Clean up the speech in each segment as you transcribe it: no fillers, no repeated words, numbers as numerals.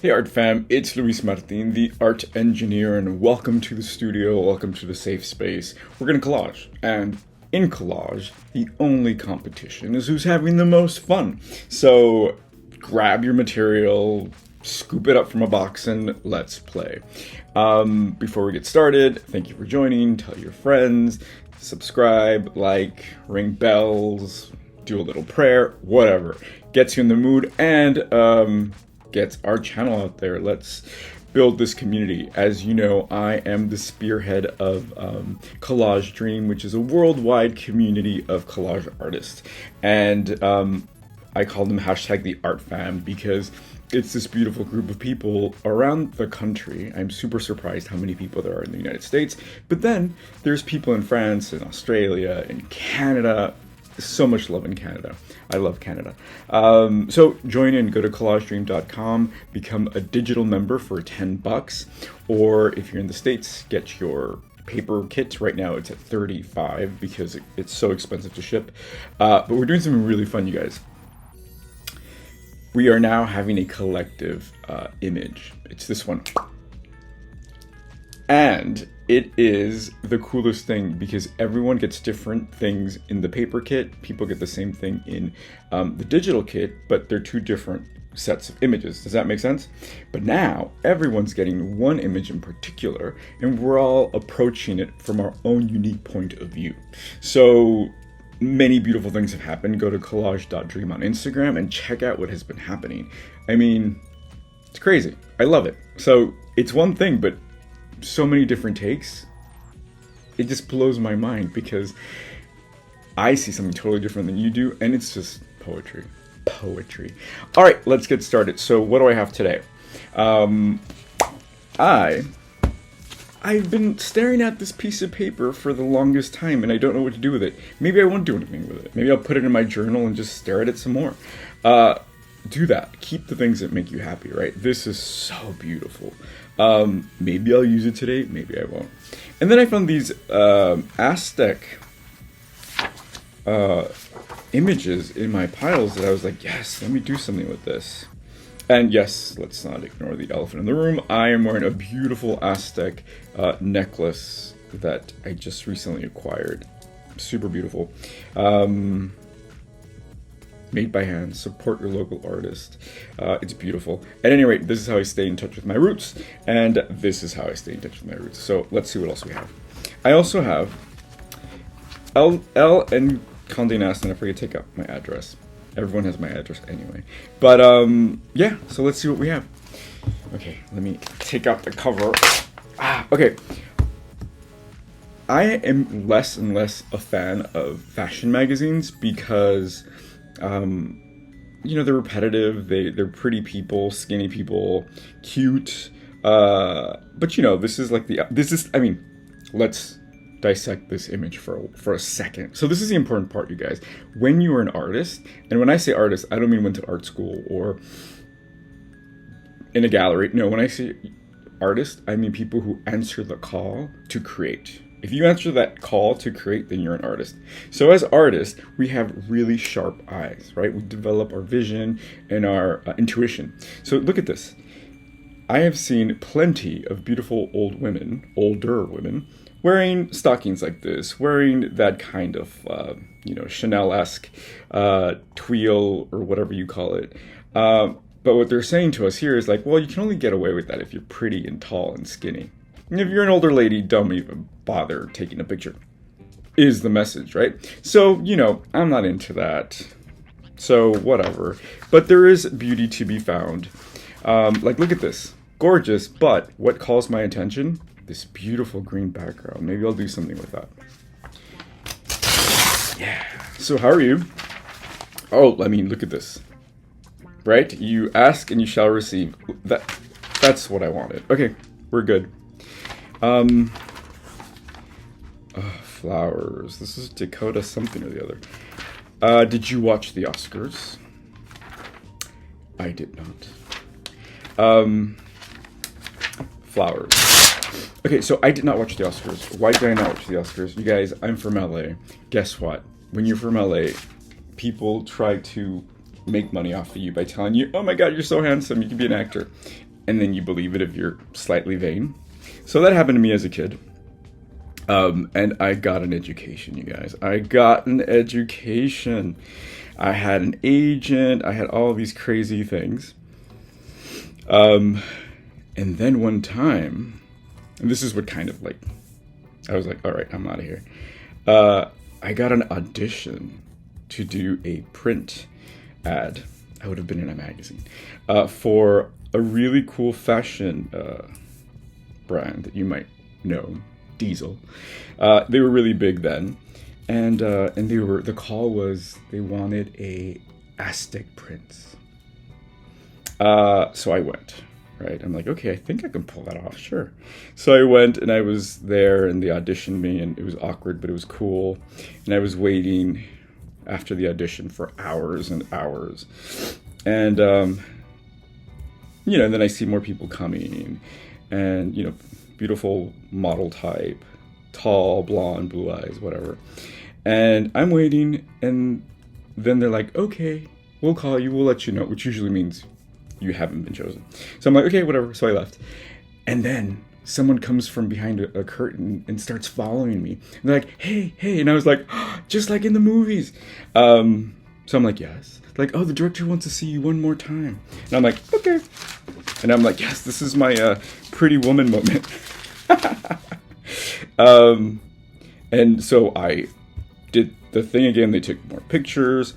Hey Art Fam, it's Luis Martin, the art engineer, and welcome to the studio, welcome to the safe space. We're gonna collage, and in collage, the only competition is who's having the most fun. So grab your material, scoop it up from a box, and let's play. Before we get started, thank you for joining, tell your friends, subscribe, like, ring bells, do a little prayer, whatever. Gets you in the mood, and gets our channel out there. Let's build this community. As you know, I am the spearhead of Collage Dream, which is a worldwide community of collage artists. And I call them hashtag the Art Fam because it's this beautiful group of people around the country. I'm super surprised how many people there are in the United States. But then there's people in France and Australia and Canada. So much love in Canada. I love Canada. So join in, go to collagedream.com, become a digital member for $10, or if you're in the States, get your paper kit. Right now it's at $35 because it's so expensive to ship. But we're doing something really fun, you guys. We are now having a collective image. It's this one. And it is the coolest thing because everyone gets different things in the paper kit. People get the same thing in the digital kit, but they're two different sets of images. Does that make sense? But now everyone's getting one image in particular, and we're all approaching it from our own unique point of view. So many beautiful things have happened. Go to collage.dream on Instagram and check out what has been happening. I mean, it's crazy. I love it. So it's one thing, but so many different takes. It just blows my mind because I see something totally different than you do, and it's just poetry. All right, let's get started. So what do I have today? I've been staring at this piece of paper for the longest time, and I don't know what to do with it. Maybe I won't do anything with it. Maybe I'll put it in my journal and just stare at it some more. Do that. Keep the things that make you happy, right? This is so beautiful. Maybe I'll use it today, maybe I won't. And then I found these Aztec images in my piles that I was like, yes, let me do something with this. And yes, let's not ignore the elephant in the room. I am wearing a beautiful Aztec necklace that I just recently acquired. Super beautiful. Made by hand. Support your local artist. It's beautiful. At any rate, this is how I stay in touch with my roots, and this is how I stay in touch with my roots. So let's see what else we have. I also have L and Condé Nast, and I forget to take out my address. Everyone has my address anyway. But yeah, so let's see what we have. Okay, let me take out the cover. Okay. I am less and less a fan of fashion magazines because they're repetitive, they're pretty people, skinny people, cute, but this is let's dissect this image for a second. So this is the important part, you guys. When you are an artist, and when I say artist, I don't mean went to art school or in a gallery. No, when I say artist, I mean people who answer the call to create. If you answer that call to create, then you're an artist. So as artists, we have really sharp eyes, right? We develop our vision and our intuition. So look at this. I have seen plenty of beautiful older women, wearing stockings like this, wearing that kind of, Chanel-esque twill or whatever you call it. But what they're saying to us here is like, well, you can only get away with that if you're pretty and tall and skinny. And if you're an older lady, don't even bother taking a picture, is the message, right? So, I'm not into that. So, whatever. But there is beauty to be found. Look at this. Gorgeous, but what calls my attention? This beautiful green background. Maybe I'll do something with that. Yeah. So, how are you? Oh, look at this. Right? You ask and you shall receive. That's what I wanted. Okay, we're good. Flowers. This is Dakota something or the other. Did you watch the Oscars? I did not. Flowers. Okay, so I did not watch the Oscars. Why did I not watch the Oscars? You guys, I'm from LA. Guess what? When you're from LA, people try to make money off of you by telling you, oh my god, you're so handsome, you can be an actor. and then you believe it if you're slightly vain. So that happened to me as a kid. And I got an education, you guys. I got an education. I had an agent. I had all these crazy things. And then one time, and this is what kind of like, I was like, all right, I'm out of here. I got an audition to do a print ad. I would have been in a magazine for a really cool fashion brand that you might know, Diesel. They were really big then, and the call was they wanted a Aztec prince. So I went. Right, I'm like, okay, I think I can pull that off, sure. So I went and I was there, and they auditioned me, and it was awkward, but it was cool. And I was waiting after the audition for hours and hours, and and then I see more people coming, and beautiful model type, tall, blonde, blue eyes, whatever. And I'm waiting, and then they're like, okay, we'll call you, we'll let you know, which usually means you haven't been chosen. So I'm like, okay, whatever. So I left. And then someone comes from behind a curtain and starts following me. And they're like, hey. And I was like, oh, just like in the movies. So I'm like, yes. Like, oh, the director wants to see you one more time. And I'm like, okay. And I'm like, yes, this is my Pretty Woman moment. And so I did the thing again. They took more pictures.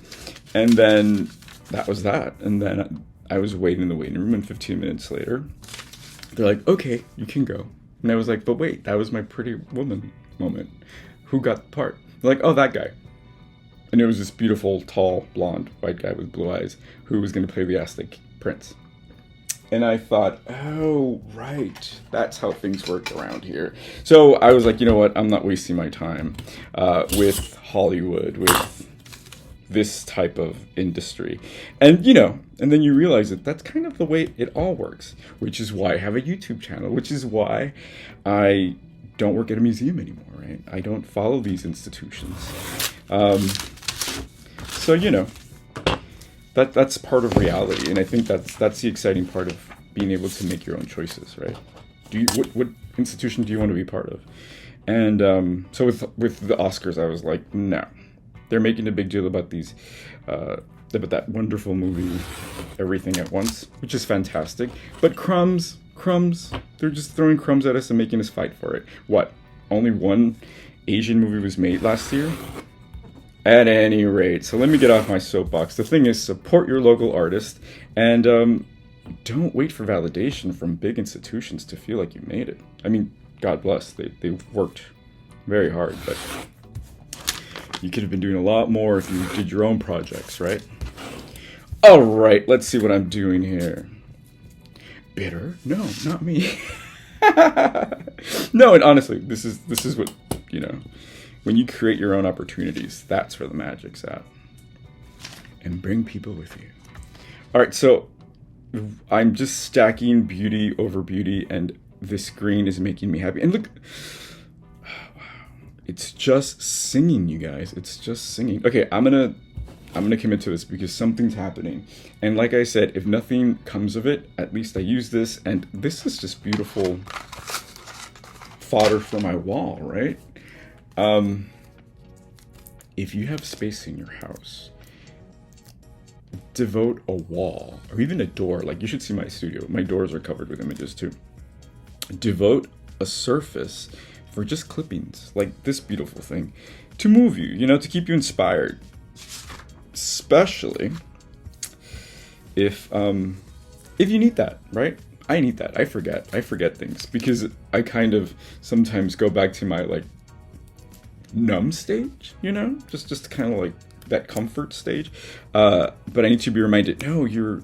And then that was that. And then I was waiting in the waiting room, and 15 minutes later, they're like, okay, you can go. And I was like, but wait, that was my Pretty Woman moment. Who got the part? They're like, oh, that guy. And it was this beautiful, tall, blonde, white guy with blue eyes who was going to play the Aztec prince. And I thought, oh, right, that's how things work around here. So I was like, you know what, I'm not wasting my time with Hollywood, with this type of industry. And and then you realize that that's kind of the way it all works, which is why I have a YouTube channel, which is why I don't work at a museum anymore, right? I don't follow these institutions. So that's part of reality, and I think that's the exciting part of being able to make your own choices, right? What institution do you want to be part of? And so with the Oscars, I was like, no. They're making a big deal about about that wonderful movie, Everything at Once, which is fantastic. But crumbs, they're just throwing crumbs at us and making us fight for it. What? Only one Asian movie was made last year? At any rate, so let me get off my soapbox. The thing is, support your local artist, and don't wait for validation from big institutions to feel like you made it. I mean, God bless, they've worked very hard, but you could have been doing a lot more if you did your own projects, right? All right, let's see what I'm doing here. Bitter? No, not me. No, and honestly, this is what, when you create your own opportunities, that's where the magic's at. And bring people with you. All right, so I'm just stacking beauty over beauty, and this green is making me happy. And look, it's just singing, you guys. It's just singing. Okay, I'm gonna commit to this because something's happening. And like I said, if nothing comes of it, at least I use this, and this is just beautiful fodder for my wall, right? If you have space in your house, devote a wall or even a door. Like, you should see my studio. My doors are covered with images too. Devote a surface for just clippings like this beautiful thing to move you, to keep you inspired. Especially if you need that, right? I need that. I forget things because I kind of sometimes go back to my like numb stage, just kind of like that comfort stage. But I need to be reminded, no, you're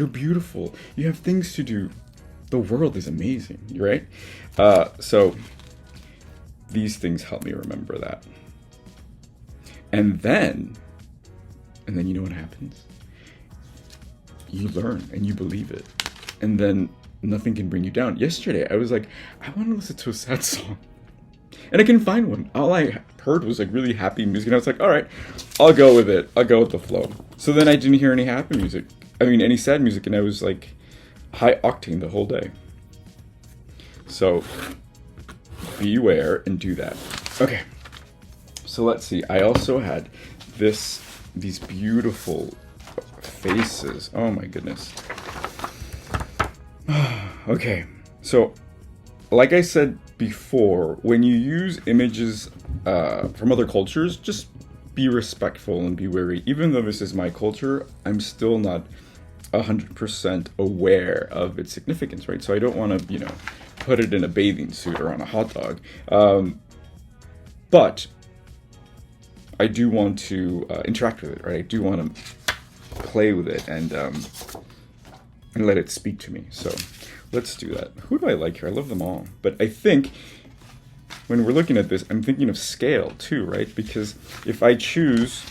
beautiful. You have things to do. The world is amazing, right? So these things help me remember that. And then you know what happens? You learn and you believe it. And then nothing can bring you down. Yesterday, I was like, I want to listen to a sad song. And I couldn't find one. All I heard was like really happy music. And I was like, all right, I'll go with it. I'll go with the flow. So then I didn't hear any happy music. I mean, any sad music. And I was like, high octane the whole day. So beware and do that. Okay, so let's see. I also had these beautiful faces. Oh my goodness. Okay, so like I said before, when you use images from other cultures, just be respectful and be wary. Even though this is my culture, I'm still not 100% aware of its significance, right? So I don't want to, put it in a bathing suit or on a hot dog. But I do want to interact with it, right? I do want to play with it and let it speak to me. So let's do that. Who do I like here? I love them all. But I think when we're looking at this, I'm thinking of scale too, right? Because if I choose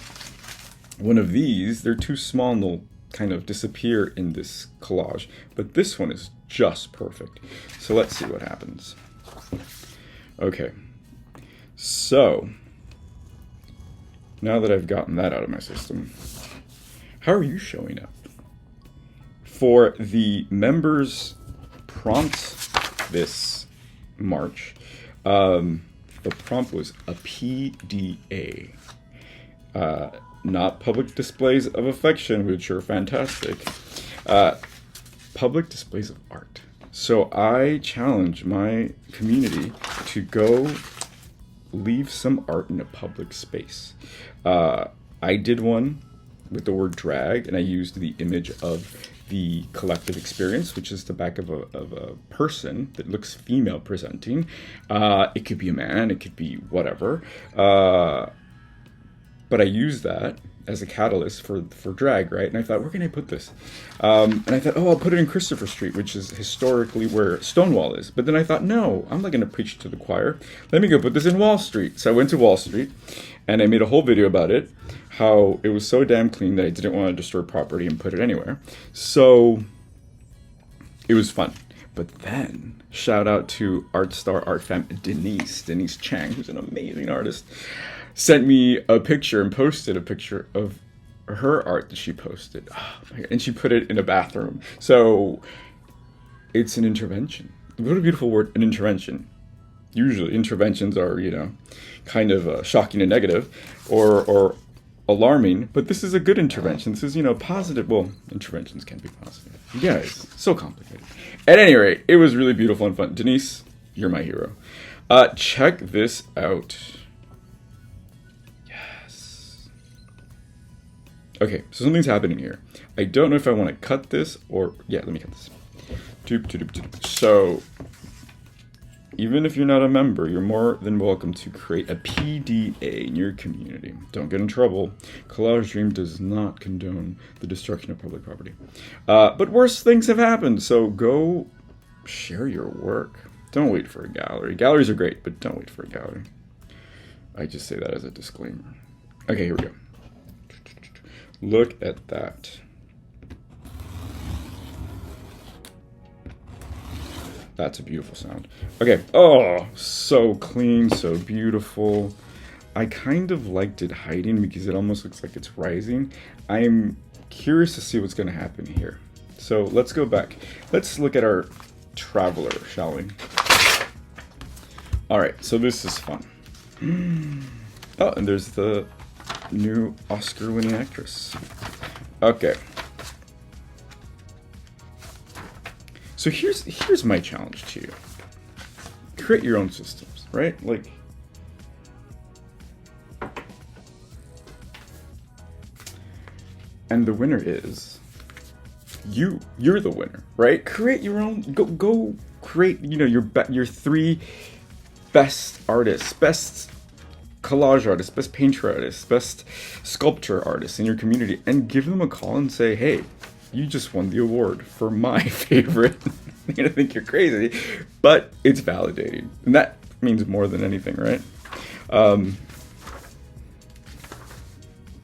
one of these, they're too small and they'll kind of disappear in this collage. But this one is just perfect. So let's see what happens. Okay. So now that I've gotten that out of my system, how are you showing up? For the members' prompts this March, the prompt was a PDA. Not public displays of affection, which are fantastic. Public displays of art. So I challenge my community to go leave some art in a public space. I did one with the word drag, and I used the image of the collective experience, which is the back of a person that looks female presenting. It could be a man, it could be whatever. But I used that as a catalyst for drag, right? And I thought, where can I put this? And I thought, I'll put it in Christopher Street, which is historically where Stonewall is. But then I thought, no, I'm not going to preach to the choir. Let me go put this in Wall Street. So I went to Wall Street, and I made a whole video about it, how it was so damn clean that I didn't want to destroy property and put it anywhere. So it was fun. But then, shout out to art star, art fam, Denise Chang, who's an amazing artist, sent me a picture and posted a picture of her art that she posted. Oh my God. And she put it in a bathroom. So it's an intervention. What a beautiful word, an intervention. Usually interventions are, kind of shocking and negative or alarming, but this is a good intervention. This is, positive. Well, interventions can be positive. Yeah, it's so complicated. At any rate, it was really beautiful and fun. Denise, you're my hero. Check this out. Okay, so something's happening here. I don't know if I want to cut this or... Yeah, let me cut this. So, even if you're not a member, you're more than welcome to create a PDA in your community. Don't get in trouble. Collage Dream does not condone the destruction of public property. But worse things have happened, so go share your work. Don't wait for a gallery. Galleries are great, but don't wait for a gallery. I just say that as a disclaimer. Okay, here we go. Look at that. That's a beautiful sound. Okay. Oh, so clean, so beautiful. I kind of liked it hiding because it almost looks like it's rising. I'm curious to see what's going to happen here. So let's go back. Let's look at our traveler, shall we? All right. So this is fun. Oh, and there's the new Oscar-winning actress. Okay. So here's my challenge to you. Create your own systems, right? Like, and the winner is you. You're the winner, right? Create your own. Go create. Your three best artists, best collage artists, best painter artists, best sculpture artists in your community, and give them a call and say, hey, you just won the award for my favorite. They're gonna think you're crazy, but it's validating, and that means more than anything, right?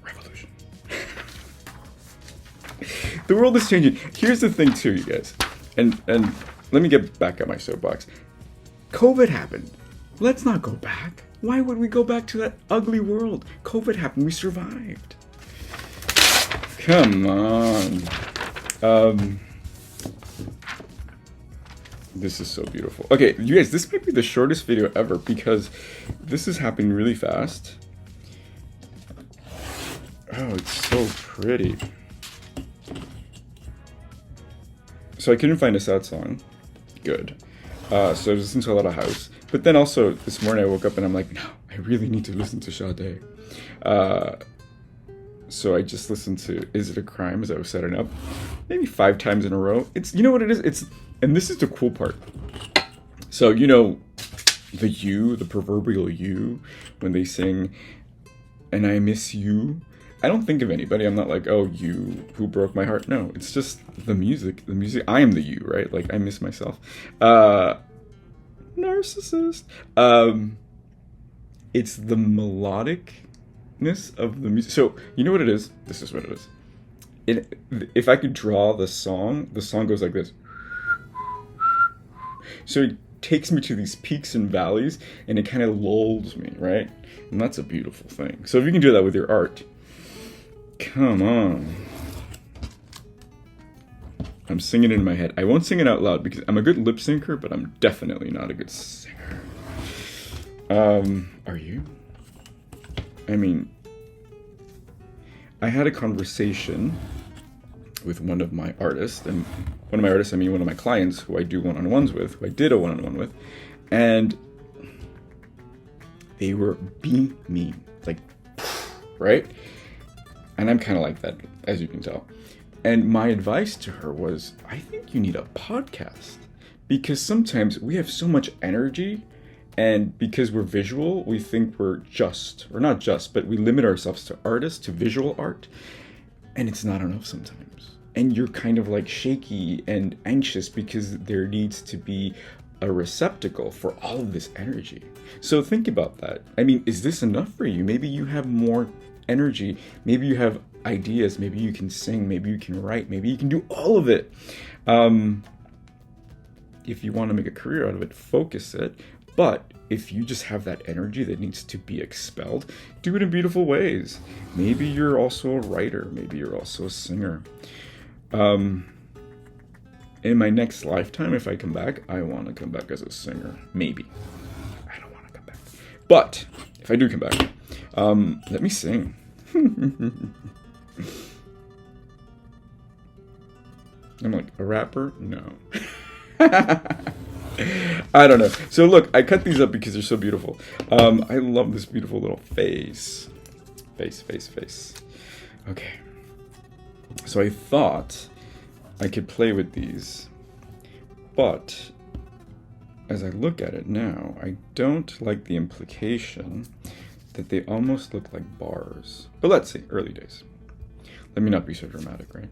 Revolution. The world is changing. Here's the thing too, you guys, and let me get back at my soapbox. COVID happened. Let's not go back. Why would we go back to that ugly world? COVID happened. We survived. Come on. This is so beautiful. Okay, you guys, this might be the shortest video ever because this is happening really fast. Oh, it's so pretty. So I couldn't find a sad song. Good. So I was listening to a lot of house. But then also, this morning I woke up and I'm like, no, I really need to listen to Sade. So I just listened to Is It a Crime as I was setting up. Maybe 5 times in a row. It's, you know what it is? And this is the cool part. So, you know, the proverbial you, when they sing, and I miss you. I don't think of anybody. I'm not like, oh, you who broke my heart. No, it's just the music. The music. I am the you, right? Like, I miss myself. Narcissist. It's the melodicness of the music. So, you know what it is? This is what it is. If I could draw the song goes like this. So it takes me to these peaks and valleys, and it kind of lulls me, right? And that's a beautiful thing. So if you can do that with your art, come on. I'm singing it in my head. I won't sing it out loud because I'm a good lip syncer, but I'm definitely not a good singer. Are you? I mean, I had a conversation with one of my artists, and one of my artists, I mean one of my clients who I do one-on-ones with, who I did a one-on-one with, and they were beaming, like, right? And I'm kind of like that, as you can tell. And my advice to her was, I think you need a podcast, because sometimes we have so much energy, and because we're visual, we think we're just, or not just, but we limit ourselves to artists, to visual art, and it's not enough sometimes. And you're kind of like shaky and anxious because there needs to be a receptacle for all of this energy. So think about that. I mean, is this enough for you? Maybe you have more energy. Maybe you have ideas. Maybe you can sing. Maybe you can write. Maybe you can do all of it. If you want to make a career out of it, focus it. But if you just have that energy that needs to be expelled, do it in beautiful ways. Maybe you're also a writer. Maybe you're also a singer. In my next lifetime, if I come back, I want to come back as a singer. Maybe. I don't want to come back. But if I do come back, let me sing. I'm like, a rapper? No. I don't know. So look, I cut these up because they're so beautiful. I love this beautiful little face. Face. Okay. So I thought I could play with these, but as I look at it now, I don't like the implication that they almost look like bars. But let's see, early days. Let me not be so dramatic, right?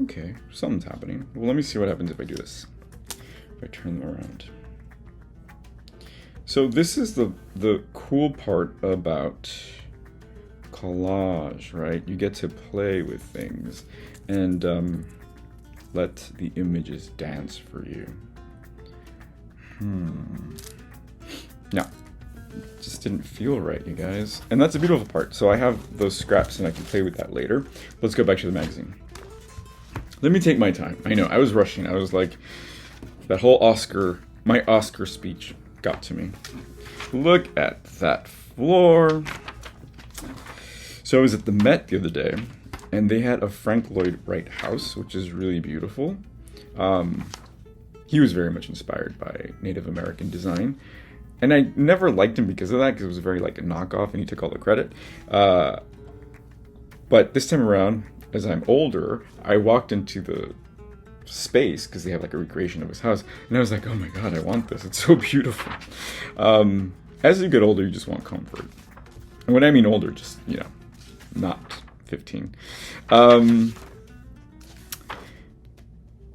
Okay, something's happening. Well, let me see what happens if I do this. If I turn them around. So this is the cool part about collage, right? You get to play with things and let the images dance for you. No, it just didn't feel right, you guys. And that's a beautiful part. So I have those scraps and I can play with that later. Let's go back to the magazine. Let me take my time. I know, I was rushing. I was like, that whole my Oscar speech got to me. Look at that floor. So I was at the Met the other day, and they had a Frank Lloyd Wright house, which is really beautiful. He was very much inspired by Native American design, and I never liked him because of that, because it was very like a knockoff, and he took all the credit. But this time around, as I'm older, I walked into the space because they have like a recreation of his house, and I was like, oh my god, I want this. It's so beautiful. As you get older, you just want comfort. And when I mean older, just, you know, not 15.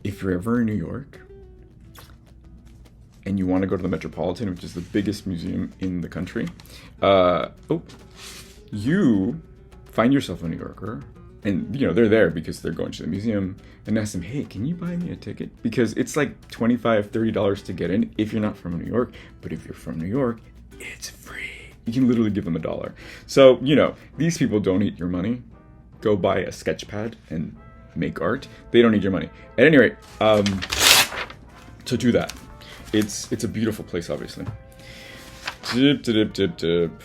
If you're ever in New York and you want to go to the Metropolitan, which is the biggest museum in the country, you find yourself a New Yorker, and, you know, they're there because they're going to the museum, and ask them, hey, can you buy me a ticket? Because it's like $25, $30 to get in if you're not from New York. But if you're from New York, it's free. You can literally give them $1. So, you know, these people don't eat your money. Go buy a sketch pad and make art, they don't need your money. At any rate, so do that. It's a beautiful place, obviously. Dip, dip, dip, dip.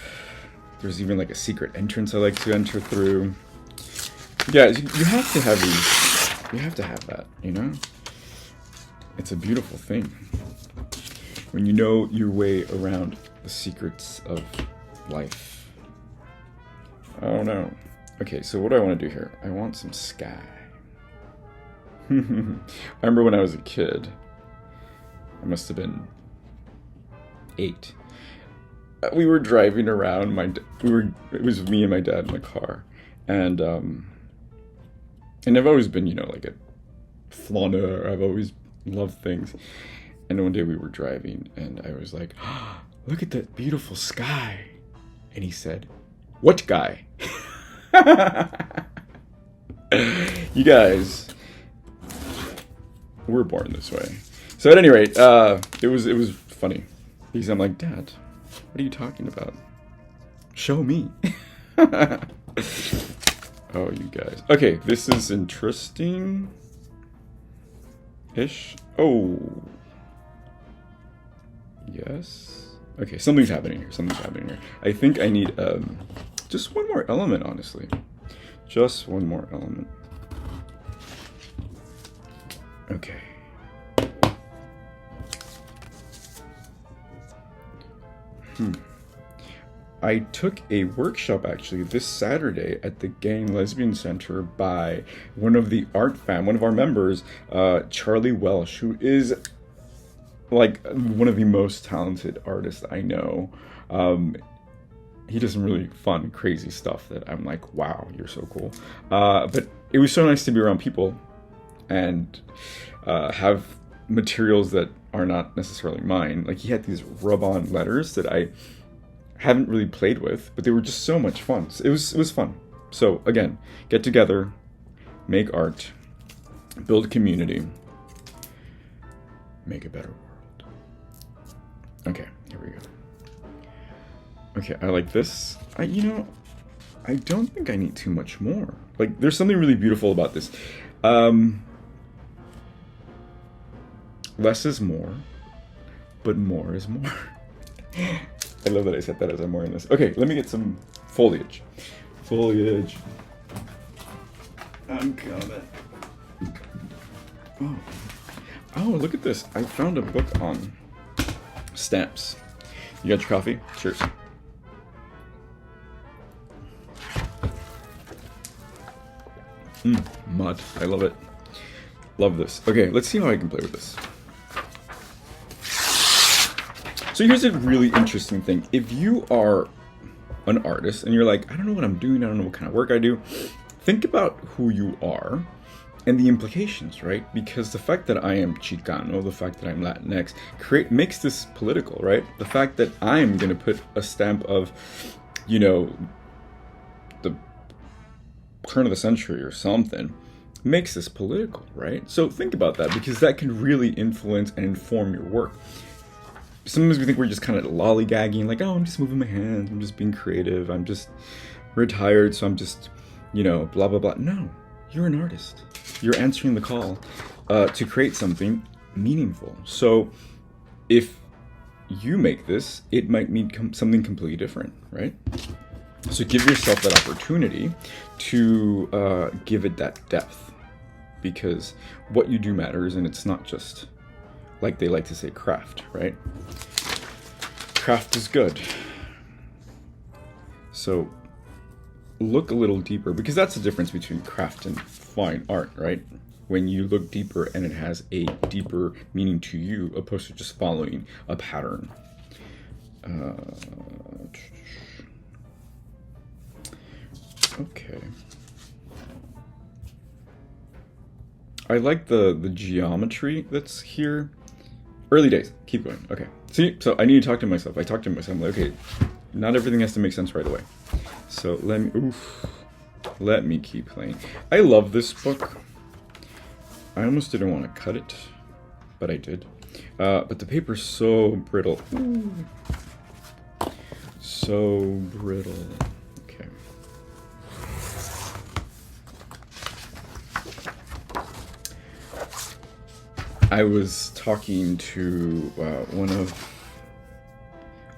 There's even like a secret entrance I like to enter through. Yeah, you have to have these. You have to have that, you know? It's a beautiful thing. When you know your way around the secrets of life. Oh no. Okay, so what do I want to do here? I want some sky. I remember when I was a kid. I must have been 8. We were driving around. It was me and my dad in the car, and I've always been, you know, like a flâneur. I've always loved things. And one day we were driving, and I was like, oh, "Look at that beautiful sky," and he said, "What guy?" You guys, we're born this way. So at any rate, it was funny because I'm like, Dad, what are you talking about? Show me. Oh, you guys. Okay, this is interesting-ish. Oh. Yes. Okay, something's happening here. I think I need just one more element, honestly. Just one more element. Okay. I took a workshop actually this Saturday at the Gay and Lesbian Center by one of our members, Charlie Welsh, who is like one of the most talented artists I know. He does some really fun, crazy stuff that I'm like, wow, you're so cool. But it was so nice to be around people and have materials that are not necessarily mine. Like he had these rub-on letters that I haven't really played with, but they were just so much fun. It was fun. So again, get together, make art, build a community, make a better world. Okay, here we go. Okay, I like this. I don't think I need too much more. Like, there's something really beautiful about this. Less is more, but more is more. I love that I said that as I'm wearing this. Okay, let me get some foliage. Foliage. I'm coming. Oh, look at this. I found a book on stamps. You got your coffee? Cheers. Mud. I love it. Love this. Okay, let's see how I can play with this. So here's a really interesting thing. If you are an artist and you're like, I don't know what I'm doing, I don't know what kind of work I do, think about who you are and the implications, right? Because the fact that I am Chicano, the fact that I'm Latinx, makes this political, right? The fact that I'm going to put a stamp of, you know, the turn of the century or something, makes this political, right? So think about that, because that can really influence and inform your work. Sometimes we think we're just kind of lollygagging, like, oh, I'm just moving my hands, I'm just being creative, I'm just retired, so I'm just, you know, blah, blah, blah. No, you're an artist. You're answering the call to create something meaningful. So if you make this, it might mean something completely different, right? So give yourself that opportunity to give it that depth, because what you do matters, and it's not just, like they like to say, craft, right? Craft is good. So look a little deeper, because that's the difference between craft and fine art, right? When you look deeper and it has a deeper meaning to you, opposed to just following a pattern. Okay. I like the geometry that's here. Early days. Keep going. Okay. See, so I need to talk to myself. I talk to myself. I'm like, okay, not everything has to make sense right away. So let me keep playing. I love this book. I almost didn't want to cut it, but I did. But the paper's so brittle. Ooh. So brittle. Okay. I was talking to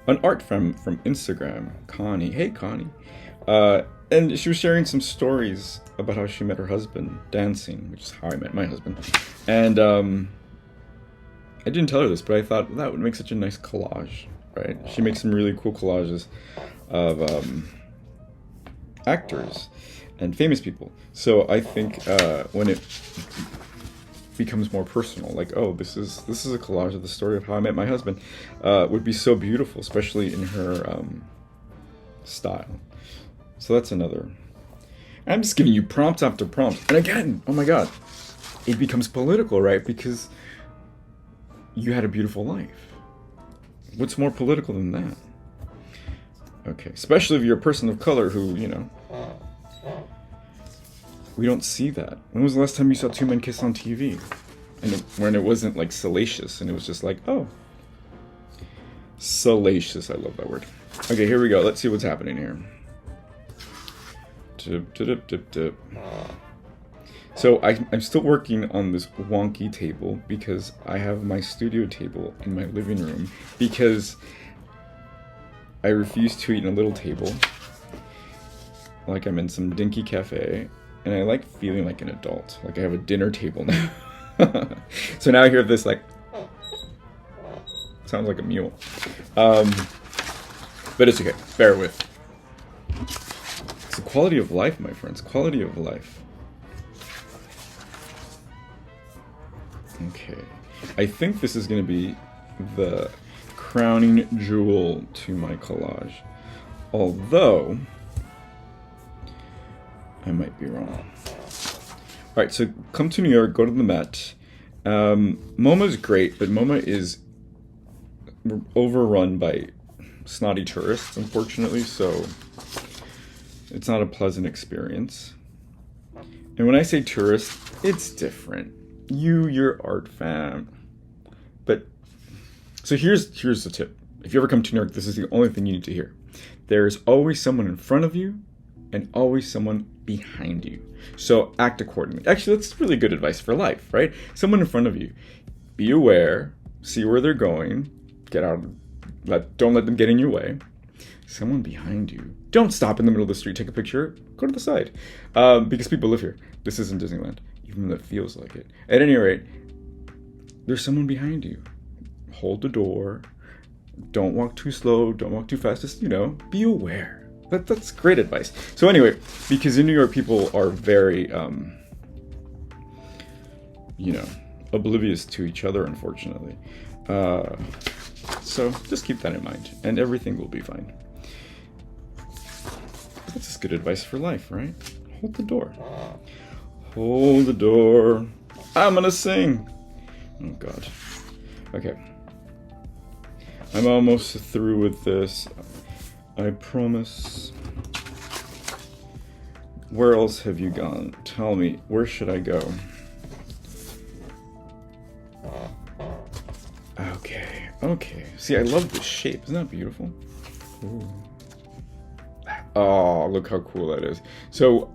an art from Instagram, Connie. Hey, Connie. And she was sharing some stories about how she met her husband dancing, which is how I met my husband. And I didn't tell her this, but I thought that would make such a nice collage, right? She makes some really cool collages of actors and famous people. So I think when it becomes more personal, like, oh, this is a collage of the story of how I met my husband, would be so beautiful, especially in her style. So that's another. I'm just giving you prompt after prompt, and again, oh my god, it becomes political, right? Because you had a beautiful life. What's more political than that? Okay, especially if you're a person of color who, you know, we don't see that. When was the last time you saw two men kiss on TV? And when it wasn't like salacious, and it was just like, oh, salacious. I love that word. Okay, here we go. Let's see what's happening here. So I'm still working on this wonky table because I have my studio table in my living room because I refuse to eat in a little table like I'm in some dinky cafe, and I like feeling like an adult, like I have a dinner table now. So now I hear this like sounds like a mule, but it's okay, bear with. It's the quality of life, my friends, quality of life. Okay, I think this is going to be the crowning jewel to my collage, although I might be wrong. Alright, so come to New York, go to the Met. MoMA's great, but MoMA is overrun by snotty tourists, unfortunately, so it's not a pleasant experience. And when I say tourist, it's different. You're art fan. But, so here's the tip. If you ever come to New York, this is the only thing you need to hear. There's always someone in front of you and always someone behind you. So act accordingly. Actually, that's really good advice for life, right? Someone in front of you. Be aware, see where they're going, get out, don't let them get in your way. Someone behind you. Don't stop in the middle of the street, take a picture, go to the side. Because people live here. This isn't Disneyland, even though it feels like it. At any rate, there's someone behind you. Hold the door. Don't walk too slow, don't walk too fast, just, be aware. That's great advice. So anyway, because in New York, people are very, oblivious to each other, unfortunately. So just keep that in mind, and everything will be fine. That's just good advice for life, right? Hold the door. Hold the door. I'm gonna sing. Oh, God. Okay. I'm almost through with this. I promise. Where else have you gone? Tell me, where should I go? Okay. See, I love this shape. Isn't that beautiful? Ooh. Oh, look how cool that is. So,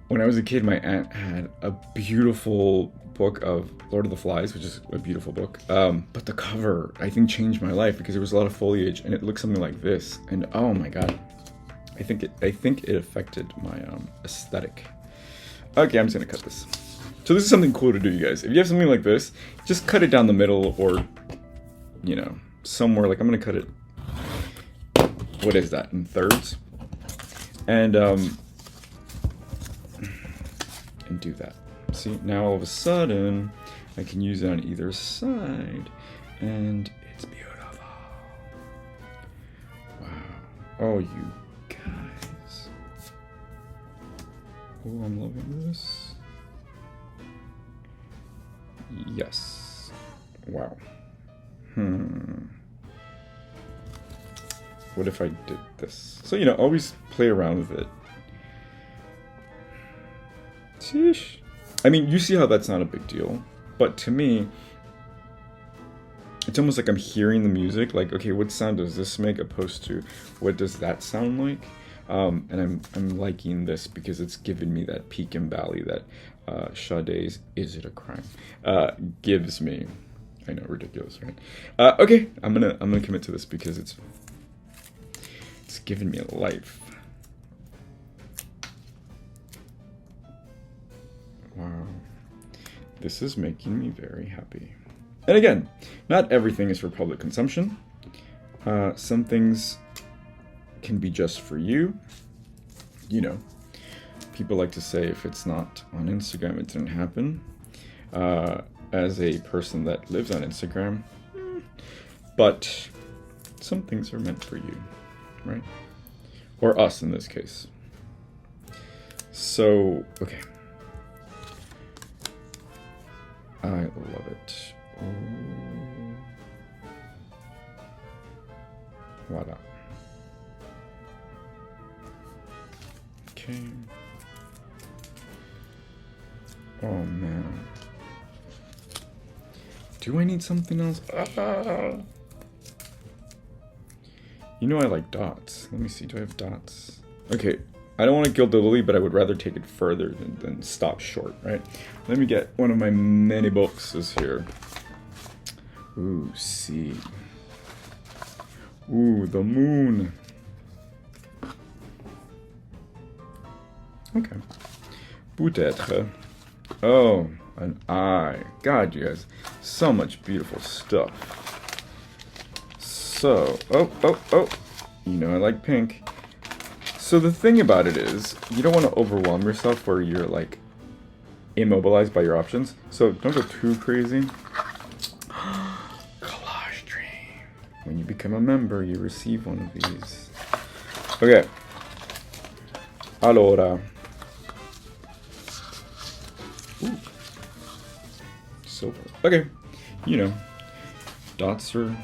when I was a kid, my aunt had a beautiful book of Lord of the Flies, which is a beautiful book. But the cover, I think, changed my life because there was a lot of foliage, and it looked something like this. And oh my god, I think it affected my aesthetic. Okay, I'm just gonna cut this. So this is something cool to do, you guys. If you have something like this, just cut it down the middle, or somewhere. Like I'm gonna cut it. What is that, in thirds? And do that. See, now all of a sudden, I can use it on either side, and it's beautiful. Wow. Oh, you guys. Oh, I'm loving this. Yes. Wow. What if I did this? So, always play around with it. Sheesh. I mean, you see how that's not a big deal, but to me, it's almost like I'm hearing the music, like, okay, what sound does this make opposed to what does that sound like? And I'm liking this because it's given me that peak and valley that Sade's Is It a Crime gives me. I know, ridiculous, right? Okay, I'm gonna commit to this because it's given me a life. Wow, this is making me very happy. And again, not everything is for public consumption. Some things can be just for you. You know, people like to say if it's not on Instagram, it didn't happen. As a person that lives on Instagram, but some things are meant for you, right? Or us in this case. So, okay. I love it. Oh. Voila. Okay. Oh man. Do I need something else? You know I like dots. Let me see, do I have dots? Okay, I don't want to gild the lily, but I would rather take it further than stop short, right? Let me get one of my many boxes here. Ooh, see. Ooh, the moon. Okay. Peut-être. Oh, an eye. God, you guys. So much beautiful stuff. So, oh. You know I like pink. So the thing about it is, you don't want to overwhelm yourself where you're like immobilized by your options. So don't go too crazy. Collage dream. When you become a member, you receive one of these. Okay. Allora. Ooh. Silver. Okay. You know, dots are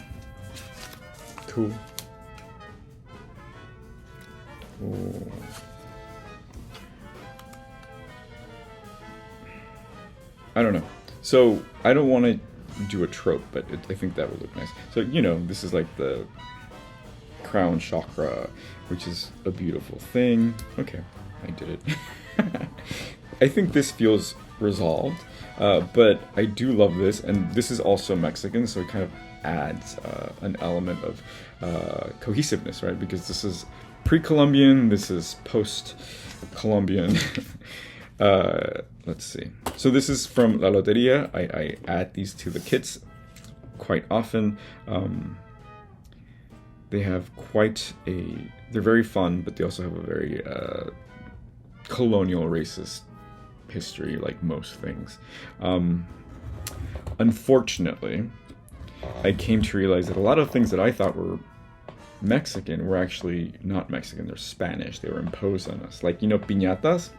cool. Oh. I don't know. So I don't want to do a trope, but I think that would look nice. So, you know, this is like the crown chakra, which is a beautiful thing. Okay, I did it. I think this feels resolved, but I do love this, and this is also Mexican, so it kind of adds an element of cohesiveness, right? Because this is pre-Columbian, this is post-Columbian. Let's see. So this is from La Loteria. I add these to the kits quite often. They have quite a... They're very fun, but they also have a very colonial racist history, like most things. Unfortunately, I came to realize that a lot of things that I thought were Mexican were actually not Mexican. They're Spanish. They were imposed on us. Like, you know, piñatas?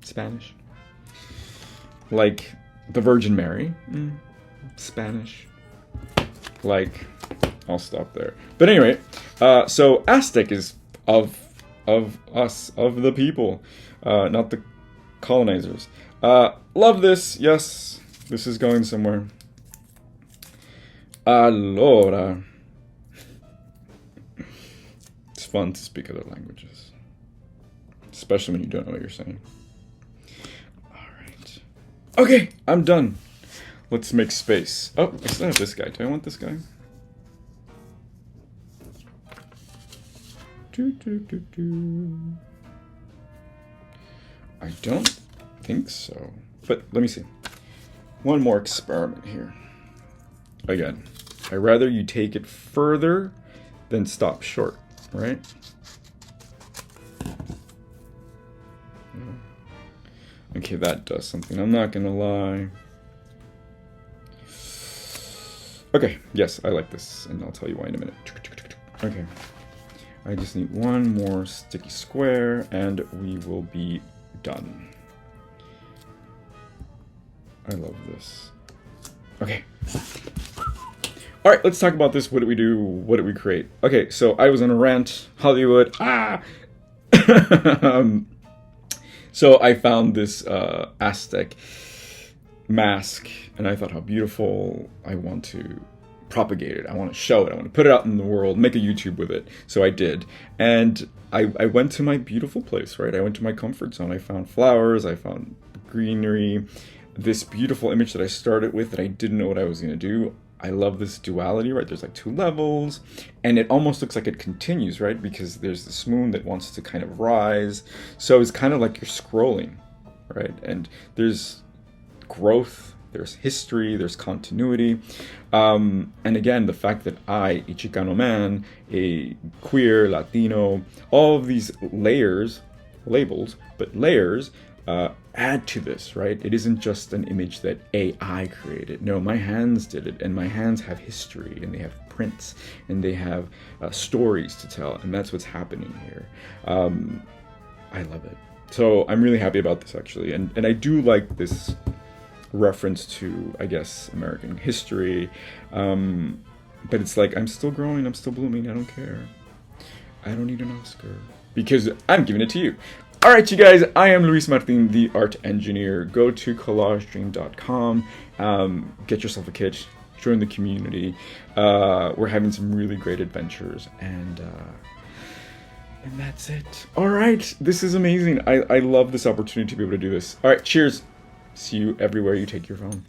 Spanish. Like the Virgin Mary? Spanish. Like, I'll stop there. But anyway, so Aztec is of us, of the people, not the colonizers. Love this. Yes, this is going somewhere. Allora. It's fun to speak other languages, especially when you don't know what you're saying. All right. Okay, I'm done. Let's make space. Oh, I still have this guy. Do I want this guy? I don't think so. But let me see. One more experiment here. Again, I'd rather you take it further than stop short, right? Okay, that does something. I'm not gonna lie. Okay, yes, I like this, and I'll tell you why in a minute. Okay. I just need one more sticky square, and we will be done. I love this. Okay. All right, let's talk about this. What did we do? What did we create? Okay, so I was on a rant. Hollywood. So I found this Aztec mask, and I thought how beautiful. I want to propagate it. I want to show it. I want to put it out in the world, make a YouTube with it. So I did. And I went to my beautiful place, right? I went to my comfort zone. I found flowers. I found greenery. This beautiful image that I started with that I didn't know what I was going to do. I love this duality, right? There's like 2 levels, and it almost looks like it continues, right? Because there's this moon that wants to kind of rise. So it's kind of like you're scrolling, right? And there's growth, there's history, there's continuity. And again, the fact that I, a Chicano man, a queer, Latino, all of these layers, labels, but layers, add to this, right? It isn't just an image that AI created. No, my hands did it, and my hands have history, and they have prints, and they have stories to tell, and that's what's happening here. I love it. So I'm really happy about this, actually, and I do like this reference to, I guess, American history, but it's like, I'm still growing, I'm still blooming, I don't care. I don't need an Oscar, because I'm giving it to you. Alright, you guys, I am Luis Martin, the art engineer. Go to collagedream.com, get yourself a kit, join the community. We're having some really great adventures, and that's it. Alright, this is amazing. I love this opportunity to be able to do this. Alright, cheers. See you everywhere you take your phone.